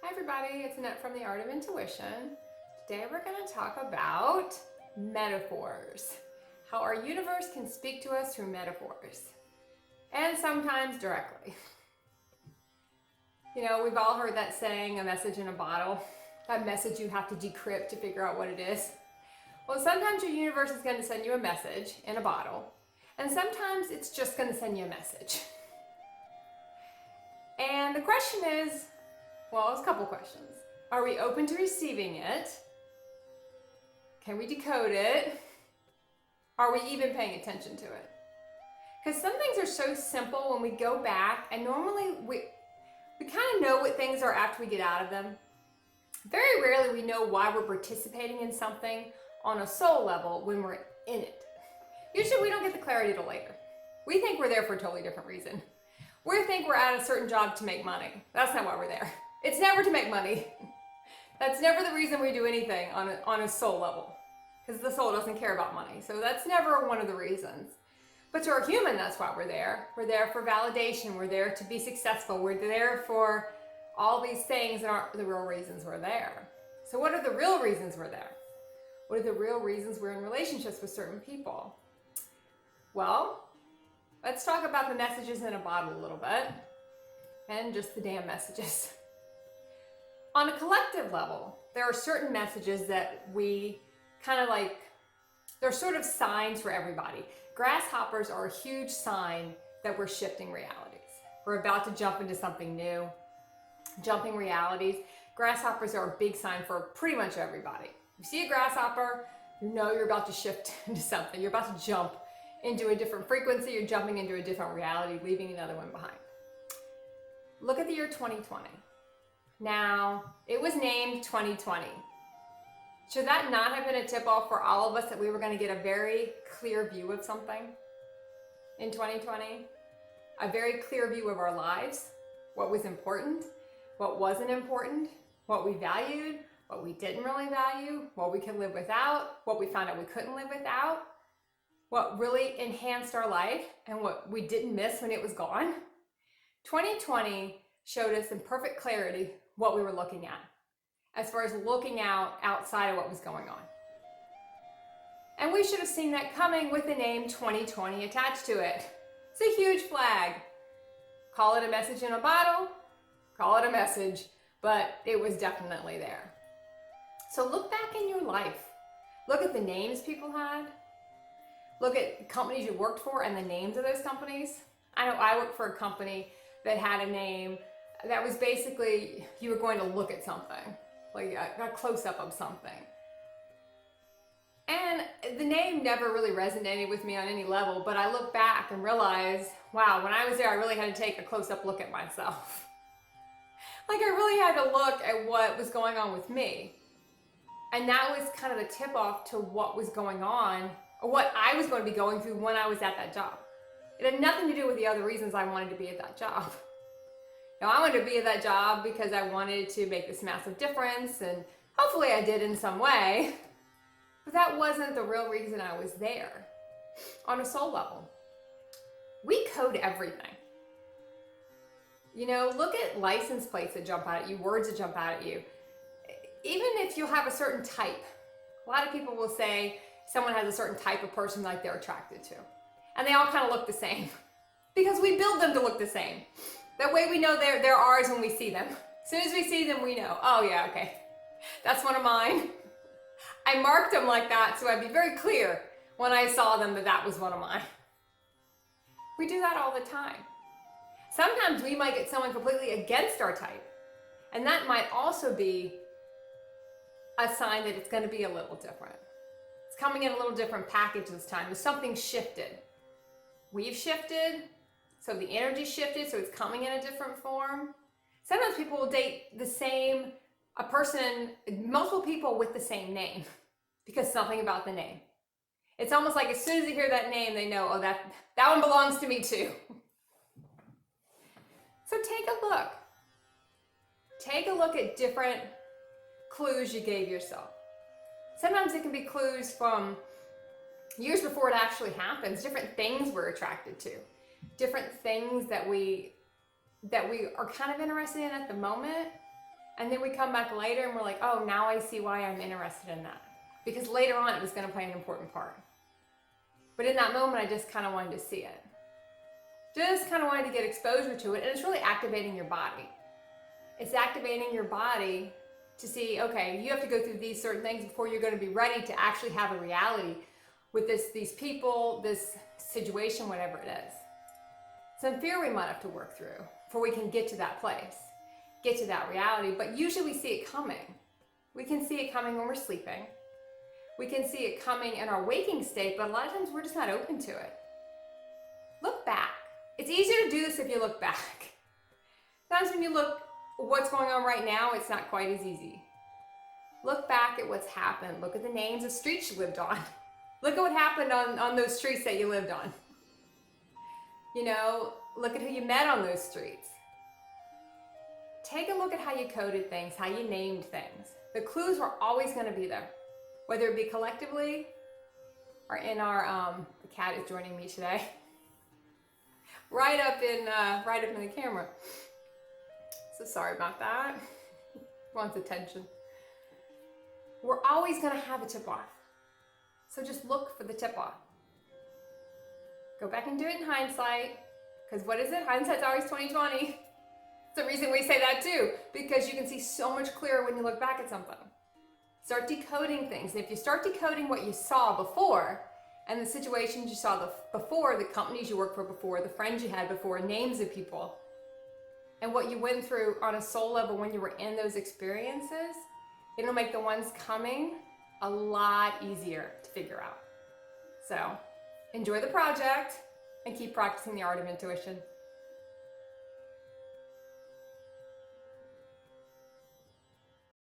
Hi everybody, it's Annette from The Art of Intuition. Today we're going to talk about metaphors. How our universe can speak to us through metaphors. And sometimes directly. You know, we've all heard that saying, a message in a bottle. That message you have to decrypt to figure out what it is. Well, sometimes your universe is going to send you a message in a bottle. And sometimes it's just going to send you a message. And the question is, well, it's a couple questions. Are we open to receiving it? Can we decode it? Are we even paying attention to it? Because some things are so simple when we go back, and normally we kind of know what things are after we get out of them. Very rarely we know why we're participating in something on a soul level when we're in it. Usually we don't get the clarity till later. We think we're there for a totally different reason. We think we're at a certain job to make money. That's not why we're there. It's never to make money. That's never the reason we do anything on a soul level, because the soul doesn't care about money. So that's never one of the reasons. But to our human, that's why we're there. We're there for validation. We're there to be successful. We're there for all these things that aren't the real reasons we're there. So what are the real reasons we're there? What are the real reasons we're in relationships with certain people? Well, let's talk about the messages in a bottle a little bit, and just the damn messages. On a collective level, there are certain messages that we kind of like, they're sort of signs for everybody. Grasshoppers are a huge sign that we're shifting realities. We're about to jump into something new, jumping realities. Grasshoppers are a big sign for pretty much everybody. You see a grasshopper, you know you're about to shift into something. You're about to jump into a different frequency. You're jumping into a different reality, leaving another one behind. Look at the year 2020. Now, it was named 2020. Should that not have been a tip-off for all of us that we were going to get a very clear view of something in 2020? A very clear view of our lives, what was important, what wasn't important, what we valued, what we didn't really value, what we could live without, what we found out we couldn't live without, what really enhanced our life, and what we didn't miss when it was gone. 2020 showed us in perfect clarity what we were looking at, as far as looking outside of what was going on. And we should have seen that coming with the name 2020 attached to it. It's a huge flag. Call it a message in a bottle, call it a message, but it was definitely there. So look back in your life. Look at the names people had. Look at companies you worked for and the names of those companies. I know I worked for a company that had a name that was basically, you were going to look at something, like a close-up of something. And the name never really resonated with me on any level, but I look back and realize, wow, when I was there, I really had to take a close-up look at myself. Like I really had to look at what was going on with me. And that was kind of the tip-off to what was going on, or what I was going to be going through when I was at that job. It had nothing to do with the other reasons I wanted to be at that job. Now, I wanted to be at that job because I wanted to make this massive difference, and hopefully I did in some way, but that wasn't the real reason I was there. On a soul level, we code everything. You know, look at license plates that jump out at you, words that jump out at you. Even if you have a certain type, a lot of people will say someone has a certain type of person like they're attracted to, and they all kind of look the same because we build them to look the same. That way we know they're ours when we see them. As soon as we see them, we know, oh yeah, okay, that's one of mine. I marked them like that so I'd be very clear when I saw them that that was one of mine. We do that all the time. Sometimes we might get someone completely against our type, and that might also be a sign that it's going to be a little different. It's coming in a little different package this time. There's something shifted. We've shifted. So the energy shifted, so it's coming in a different form. Sometimes people will date a person, multiple people with the same name because something about the name. It's almost like as soon as they hear that name, they know, oh, that one belongs to me too. So take a look. Take a look at different clues you gave yourself. Sometimes it can be clues from years before it actually happens, different things we're attracted to. Different things that we are kind of interested in at the moment, And then we come back later and we're like, oh, now I see why I'm interested in that. Because later on it was going to play an important part. But in that moment, I just kind of wanted to see it. Just kind of wanted to get exposure to it. And it's really activating your body. It's activating your body to see, okay, you have to go through these certain things before you're going to be ready to actually have a reality with these people, this situation, whatever it is. Some fear we might have to work through before we can get to that place, get to that reality. But usually we see it coming. We can see it coming when we're sleeping. We can see it coming in our waking state, but a lot of times we're just not open to it. Look back. It's easier to do this if you look back. Sometimes when you look what's going on right now, it's not quite as easy. Look back at what's happened. Look at the names of streets you lived on. Look at what happened on those streets that you lived on. You know, look at who you met on those streets. Take a look at how you coded things, how you named things. The clues were always going to be there, whether it be collectively or in our, the cat is joining me today, right up in the camera. So sorry about that. Wants attention. We're always going to have a tip off. So just look for the tip off. Go back and do it in hindsight. Because what is it? Hindsight's always 20/20. It's the reason we say that too. Because you can see so much clearer when you look back at something. Start decoding things. And if you start decoding what you saw before, and the situations you saw before, the companies you worked for before, the friends you had before, names of people, and what you went through on a soul level when you were in those experiences, it'll make the ones coming a lot easier to figure out. So enjoy the project and keep practicing the art of intuition.